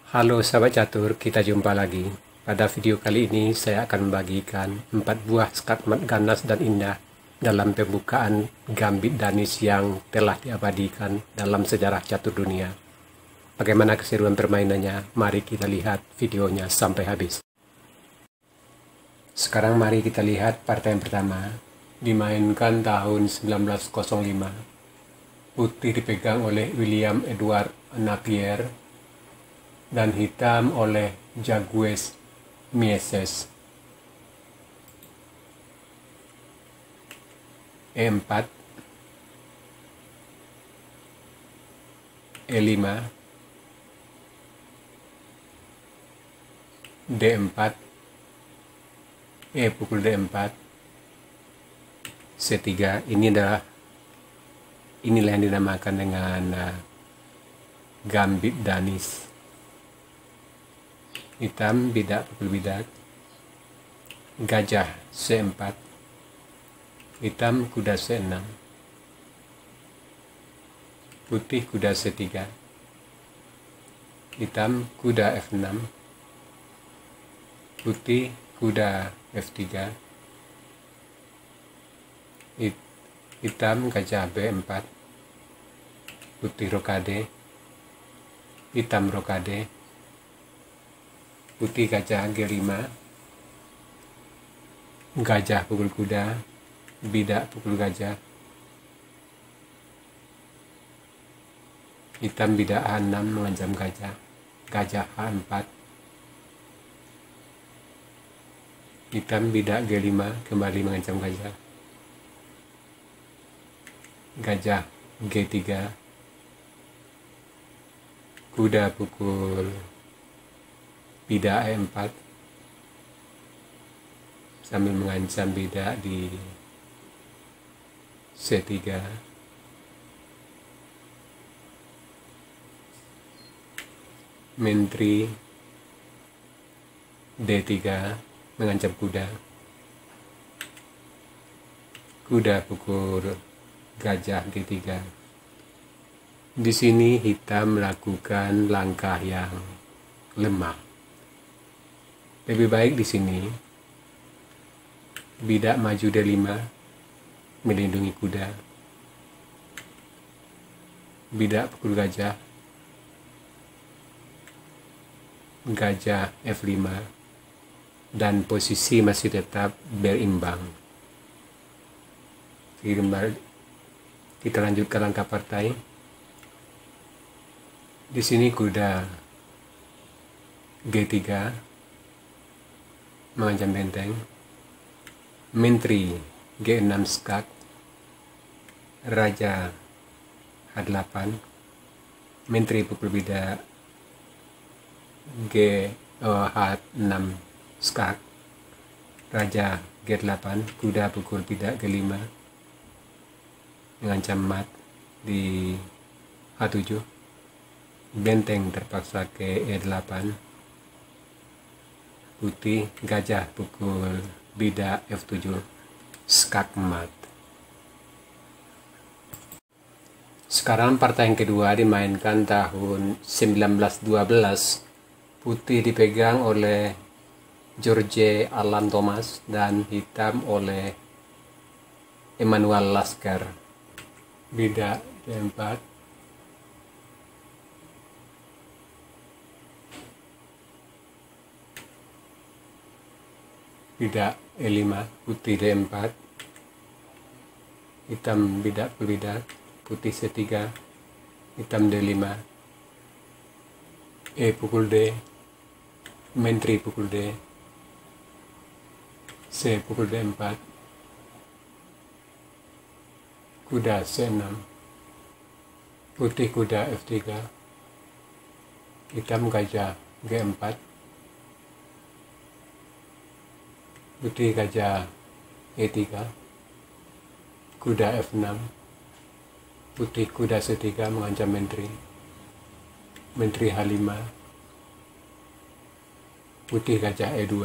Halo sahabat catur, kita jumpa lagi. Pada video kali ini saya akan membagikan 4 buah skak mat ganas dan indah dalam pembukaan Gambit Danis yang telah diabadikan dalam sejarah catur dunia. Bagaimana keseruan permainannya? Mari kita lihat videonya sampai habis. Sekarang mari kita lihat partai yang pertama. Dimainkan tahun 1905. Putih dipegang oleh William Edward Napier dan hitam oleh Jagues Mieses. E4, E5, D4, E pukul D4, C3. Inilah yang dinamakan dengan Gambit Danis. Hitam bidak pukul bidak, gajah C4, hitam kuda C6, putih kuda C3, hitam kuda F6, putih kuda F3, hitam gajah B4, putih rokade, hitam rokade, putih gajah G5, gajah pukul kuda, bidak pukul gajah, hitam bidak H6 mengancam gajah, gajah H4, hitam bidak G5 kembali mengancam gajah, gajah G3, kuda pukul bidak E4 sambil mengancam bidak di C3, menteri D3 mengancam kuda, kuda pukul gajah G3. Di sini hitam melakukan langkah yang lemah. Lebih baik di sini bidak maju D5 melindungi kuda, bidak pukul gajah, gajah F5, dan posisi masih tetap berimbang. Kita lanjutkan langkah partai. Di sini kuda G3 mengancam benteng, menteri G6 skak, raja H8, menteri pukul bidak H6 skak, raja G8, kuda pukul bidak G5 mengancam mat di H7, benteng terpaksa ke E8, putih gajah pukul bidak F7, skak mat. Sekarang partai yang kedua dimainkan tahun 1912. Putih dipegang oleh George Alan Thomas dan hitam oleh Emmanuel Lasker. Bidak D4, bidak E5, putih D4, hitam bidak pukul bidak, putih C3, hitam D5, E pukul D, menteri pukul D, C pukul D4, kuda C6, putih kuda F3, hitam gajah G4, putih gajah E3, kuda F6, putih kuda C3 mengancam menteri, menteri H5, putih gajah E2,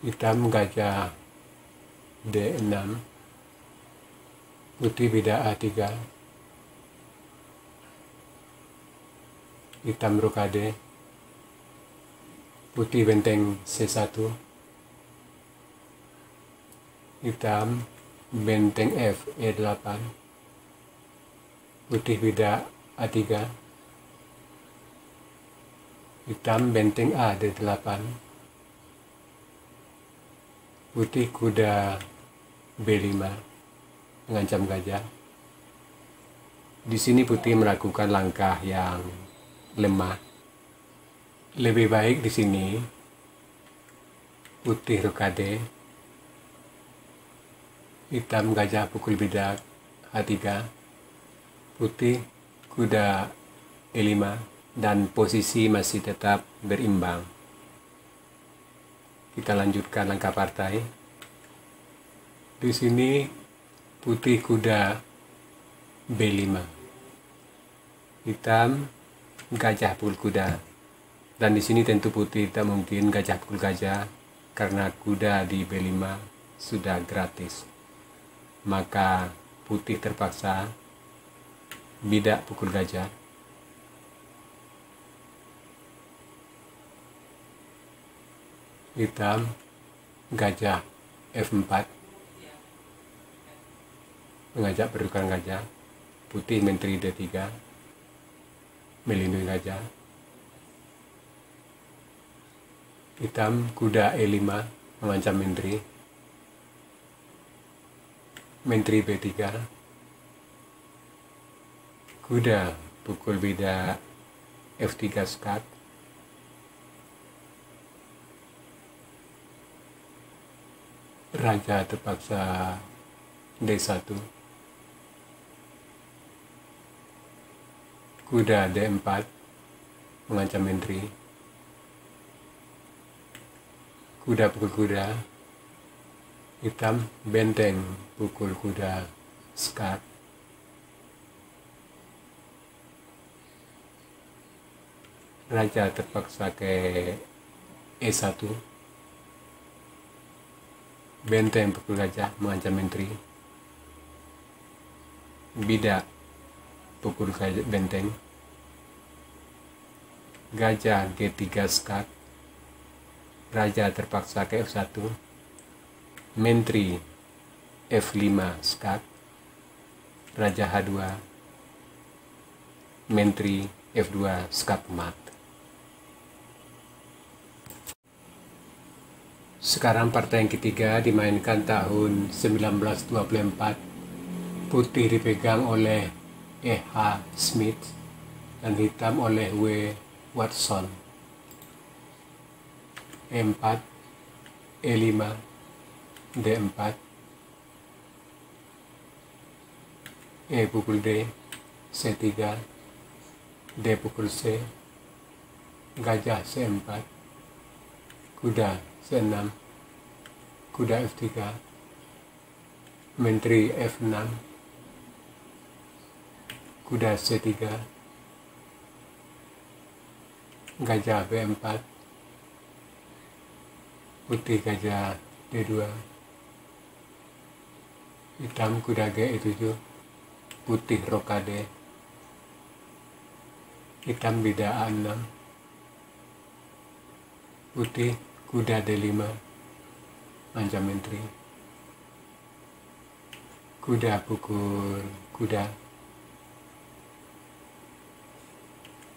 hitam gajah D6, putih bidak A3, hitam rokade, putih benteng C1, hitam benteng F E8, putih bidak A3, hitam benteng A D8, putih kuda B5 mengancam gajah. Di sini putih melakukan langkah yang lemah. Lebih baik di sini putih rokade, hitam gajah pukul bidak H3, putih kuda E5, dan posisi masih tetap berimbang. Kita lanjutkan langkah partai. Di sini putih kuda B5, hitam gajah pukul kuda, dan di sini tentu putih tak mungkin gajah pukul gajah karena kuda di B5 sudah gratis. Maka putih terpaksa bidak pukul gajah. Hitam gajah F4 mengajak pertukaran gajah. Putih menteri D3 melindungi gajah. Hitam kuda E5 mengancam menteri. Menteri B3, kuda pukul bidak F3 skat. Raja terpaksa D1, kuda D4 mengancam menteri. Kuda pukul kuda, hitam benteng pukul kuda skat. Raja terpaksa ke E1, benteng pukul gajah mengancam menteri. Bidak pukul gajah benteng. Gajah G3 skat. Raja terpaksa ke F1, menteri F5 skat. Raja H2, menteri F2 skat mat. Sekarang partai yang ketiga dimainkan tahun 1924. Putih dipegang oleh E.H. Smith dan hitam oleh W. Watson. E4, E5, D4, E pukul D, C3, D pukul C, gajah C4, kuda C6, kuda F3, menteri F6, kuda C3, gajah B4, putih gajah D2, hitam kuda G7, putih rokade, hitam bidak A6, putih kuda D5 mengancam menteri. Kuda pukul kuda,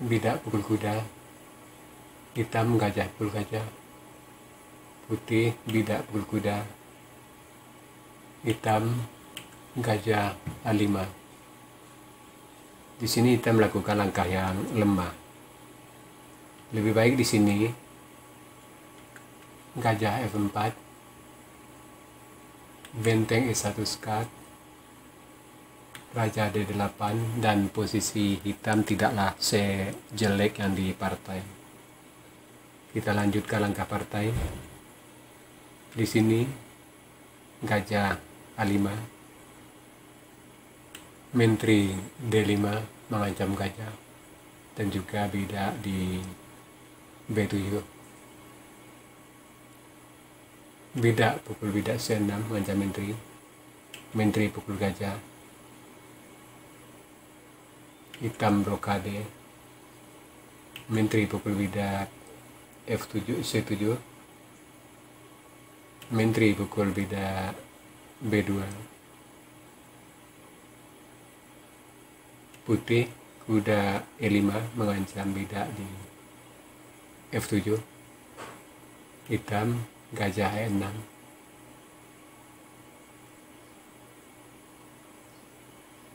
bidak pukul kuda, hitam gajah pukul gajah, putih bidak pukul kuda, hitam gajah A5. Di sini kita melakukan langkah yang lemah. Lebih baik di sini gajah F4, benteng E1 skat, raja D8, dan posisi hitam tidaklah sejelek yang di partai. Kita lanjutkan langkah partai. Di sini gajah A5, menteri D5 mengancam gajah, dan juga bidak di B7. Bidak pukul bidak C6 mengancam menteri. Menteri pukul gajah. Hitam rokade. mentri pukul bidak F7 C7, mentri pukul bidak B2, putih kuda E5 mengancam bidak di F7, hitam gajah E6,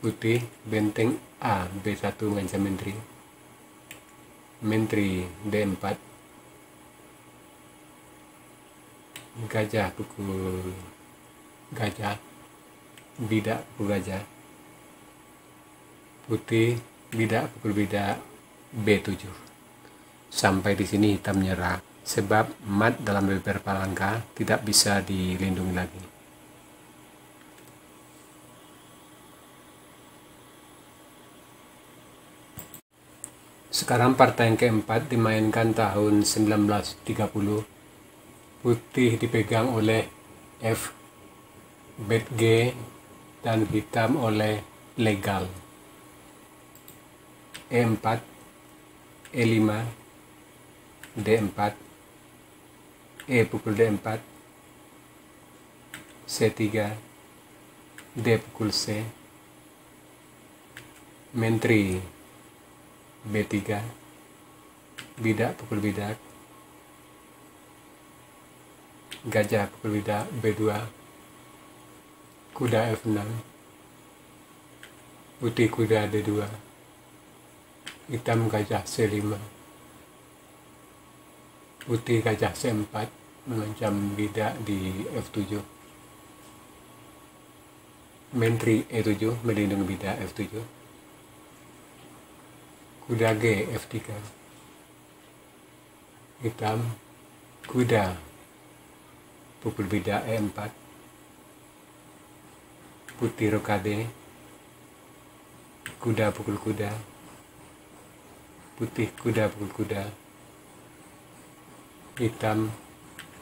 putih benteng A B1 mengancam mentri, mentri D4, gajah pukul gajah, bidak pukul gajah, putih bidak pukul bidak B7. Sampai di sini hitam menyerah sebab mat dalam beberapa langkah tidak bisa dilindungi lagi. Sekarang partai yang keempat dimainkan tahun 1930. Putih dipegang oleh F, bet G, dan hitam oleh legal. E4, E5, D4, E pukul D4, C3, D pukul C, mentri B3, bidak pukul bidak, gajah pukul bidak B2, kuda F6, putih kuda D2, hitam gajah C5, putih gajah C4 mengancam bidak di F7, mentri E7 melindungi bidak F7, kuda G F3, hitam kuda pukul bidak E4, putih rokade, kuda pukul kuda, putih kuda pukul kuda, hitam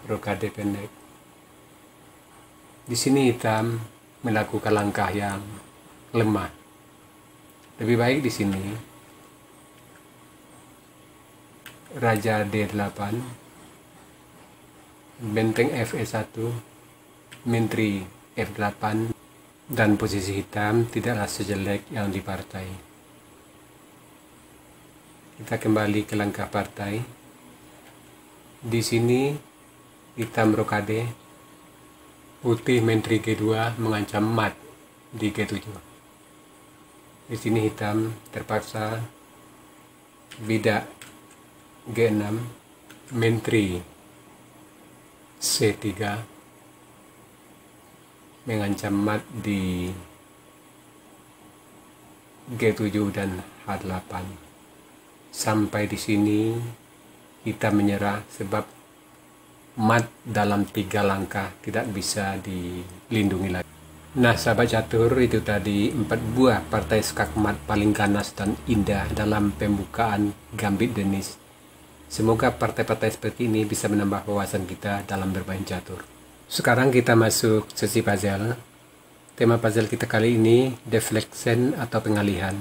rokade pendek. Di sini hitam melakukan langkah yang lemah. Lebih baik di sini raja D8, benteng Fe1, mentri F8, dan posisi hitam tidaklah sejelek yang di partai. Kita kembali ke langkah partai. Di sini hitam rokade, putih mentri G2 mengancam mat di G7. Di sini hitam terpaksa bidak G6, mentri C3 mengancam mat di G7 dan H8. Sampai di sini hitam menyerah sebab mat dalam 3 langkah tidak bisa dilindungi lagi. Nah sahabat catur, itu tadi 4 buah partai skakmat paling ganas dan indah dalam pembukaan Gambit Denis. Semoga partai-partai seperti ini bisa menambah wawasan kita dalam bermain catur. Sekarang kita masuk sesi puzzle. Tema puzzle kita kali ini deflection atau pengalihan.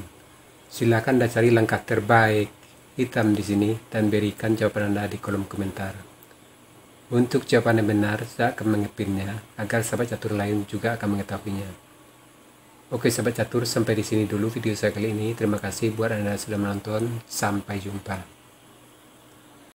Silakan Anda cari langkah terbaik hitam di sini dan berikan jawaban Anda di kolom komentar. Untuk jawaban yang benar, saya akan mengepinnya agar sahabat catur lain juga akan mengetahuinya. Oke sahabat catur, sampai di sini dulu video saya kali ini. Terima kasih buat Anda yang sudah menonton. Sampai jumpa.